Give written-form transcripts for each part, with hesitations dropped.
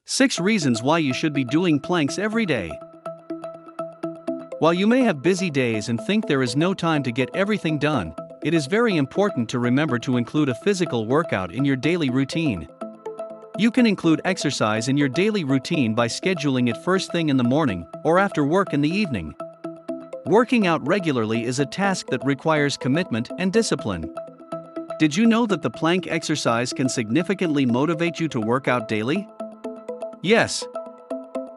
6 reasons why you should be doing planks every day. While you may have busy days and think there is no time to get everything done, it is very important to remember to include a physical workout in your daily routine. You can include exercise in your daily routine by scheduling it first thing in the morning or after work in the evening. Working out regularly is a task that requires commitment and discipline. Did you know that the plank exercise can significantly motivate you to work out daily? Yes.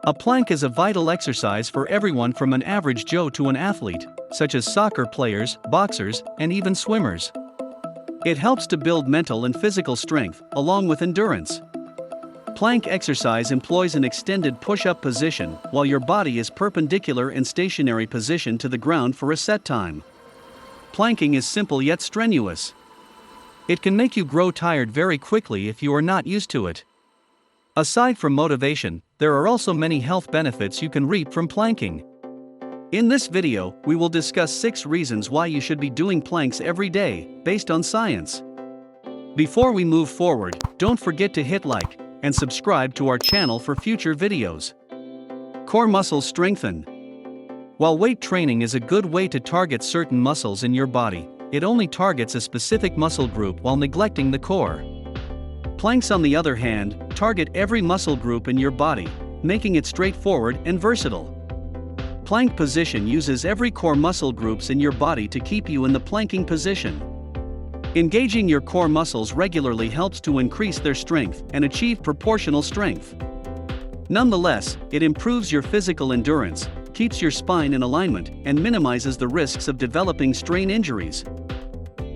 A plank is a vital exercise for everyone from an average Joe to an athlete, such as soccer players, boxers, and even swimmers. It helps to build mental and physical strength, along with endurance. Plank exercise employs an extended push-up position while your body is perpendicular and stationary position to the ground for a set time. Planking is simple yet strenuous. It can make you grow tired very quickly if you are not used to it. Aside from motivation, there are also many health benefits you can reap from planking. In this video, we will discuss 6 reasons why you should be doing planks every day, based on science. Before we move forward, don't forget to hit like and subscribe to our channel for future videos. Core muscles strengthen. While weight training is a good way to target certain muscles in your body, it only targets a specific muscle group while neglecting the core. Planks, on the other hand, target every muscle group in your body, making it straightforward and versatile. Plank position uses every core muscle groups in your body to keep you in the planking position. Engaging your core muscles regularly helps to increase their strength and achieve proportional strength. Nonetheless, it improves your physical endurance, keeps your spine in alignment, and minimizes the risks of developing strain injuries.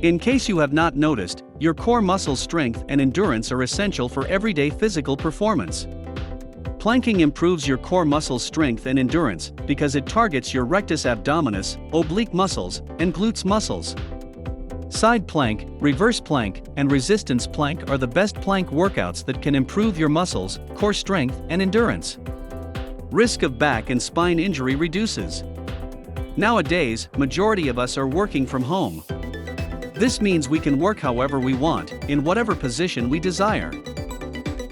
In case you have not noticed, your core muscle strength and endurance are essential for everyday physical performance. Planking improves your core muscle strength and endurance because it targets your rectus abdominis, oblique muscles, and glutes muscles. Side plank, reverse plank, and resistance plank are the best plank workouts that can improve your muscles, core strength, and endurance. Risk of back and spine injury reduces. Nowadays, majority of us are working from home. This means we can work however we want, in whatever position we desire.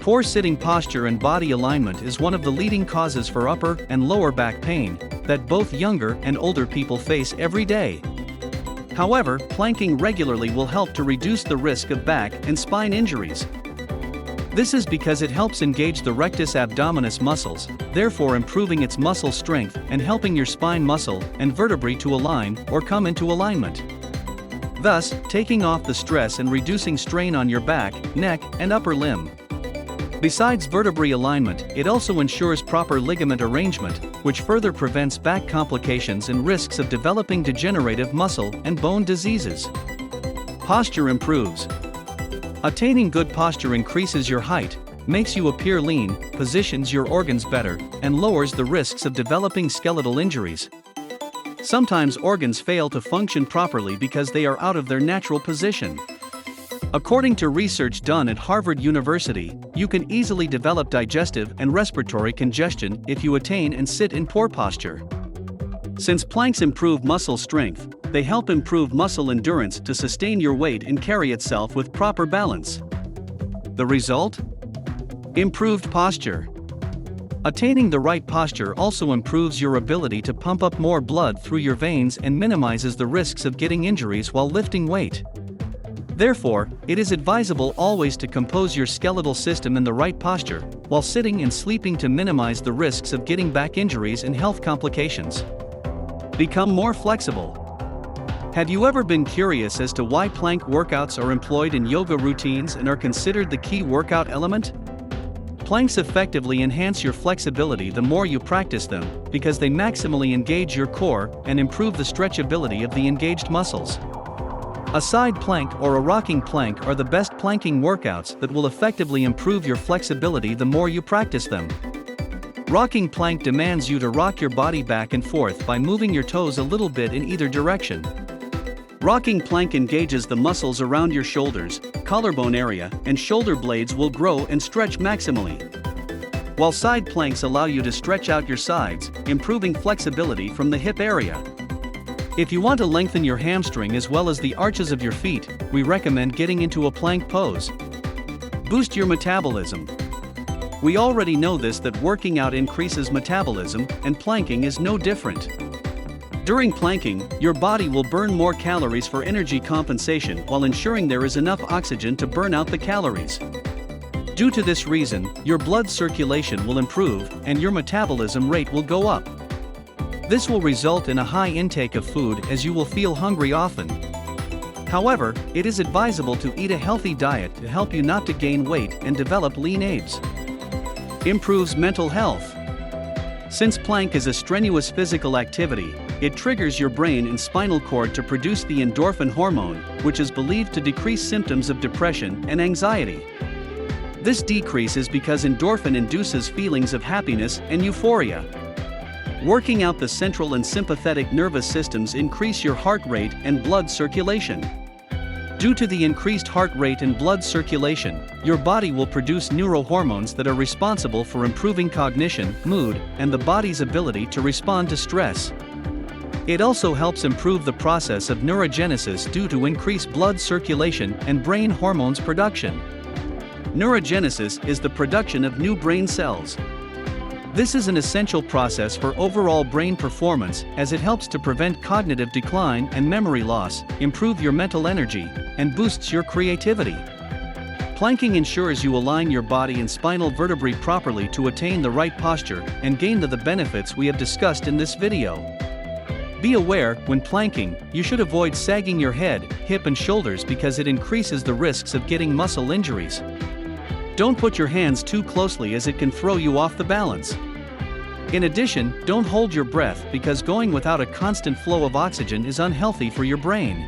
Poor sitting posture and body alignment is one of the leading causes for upper and lower back pain that both younger and older people face every day. However, planking regularly will help to reduce the risk of back and spine injuries. This is because it helps engage the rectus abdominis muscles, therefore improving its muscle strength and helping your spine muscle and vertebrae to align or come into alignment, thus taking off the stress and reducing strain on your back, neck, and upper limb. Besides vertebrae alignment, it also ensures proper ligament arrangement, which further prevents back complications and risks of developing degenerative muscle and bone diseases. Posture improves. Attaining good posture increases your height, makes you appear lean, positions your organs better, and lowers the risks of developing skeletal injuries. Sometimes organs fail to function properly because they are out of their natural position. According to research done at Harvard University, you can easily develop digestive and respiratory congestion if you attain and sit in poor posture. Since planks improve muscle strength, they help improve muscle endurance to sustain your weight and carry itself with proper balance. The result? Improved posture. Attaining the right posture also improves your ability to pump up more blood through your veins and minimizes the risks of getting injuries while lifting weight. Therefore, it is advisable always to compose your skeletal system in the right posture while sitting and sleeping to minimize the risks of getting back injuries and health complications. Become more flexible. Have you ever been curious as to why plank workouts are employed in yoga routines and are considered the key workout element? Planks effectively enhance your flexibility the more you practice them because they maximally engage your core and improve the stretchability of the engaged muscles. A side plank or a rocking plank are the best planking workouts that will effectively improve your flexibility the more you practice them. Rocking plank demands you to rock your body back and forth by moving your toes a little bit in either direction. Rocking plank engages the muscles around your shoulders, collarbone area, and shoulder blades will grow and stretch maximally. While side planks allow you to stretch out your sides, improving flexibility from the hip area. If you want to lengthen your hamstring as well as the arches of your feet, we recommend getting into a plank pose. Boost your metabolism. We already know this, that working out increases metabolism, and planking is no different. During planking, your body will burn more calories for energy compensation while ensuring there is enough oxygen to burn out the calories. Due to this reason, your blood circulation will improve and your metabolism rate will go up. This will result in a high intake of food as you will feel hungry often. However, it is advisable to eat a healthy diet to help you not to gain weight and develop lean abs. Improves mental health. Since plank is a strenuous physical activity, it triggers your brain and spinal cord to produce the endorphin hormone, which is believed to decrease symptoms of depression and anxiety. This decrease is because endorphin induces feelings of happiness and euphoria. Working out the central and sympathetic nervous systems increase your heart rate and blood circulation. Due to the increased heart rate and blood circulation, your body will produce neurohormones that are responsible for improving cognition, mood, and the body's ability to respond to stress. It also helps improve the process of neurogenesis due to increased blood circulation and brain hormones production. Neurogenesis is the production of new brain cells. This is an essential process for overall brain performance as it helps to prevent cognitive decline and memory loss, improve your mental energy, and boosts your creativity. Planking ensures you align your body and spinal vertebrae properly to attain the right posture and gain the benefits we have discussed in this video. Be aware, when planking, you should avoid sagging your head, hip and shoulders because it increases the risks of getting muscle injuries. Don't put your hands too closely as it can throw you off the balance. In addition, don't hold your breath because going without a constant flow of oxygen is unhealthy for your brain.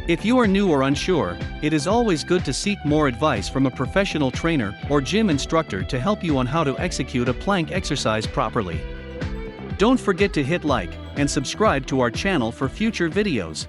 If you are new or unsure, it is always good to seek more advice from a professional trainer or gym instructor to help you on how to execute a plank exercise properly. Don't forget to hit like and subscribe to our channel for future videos.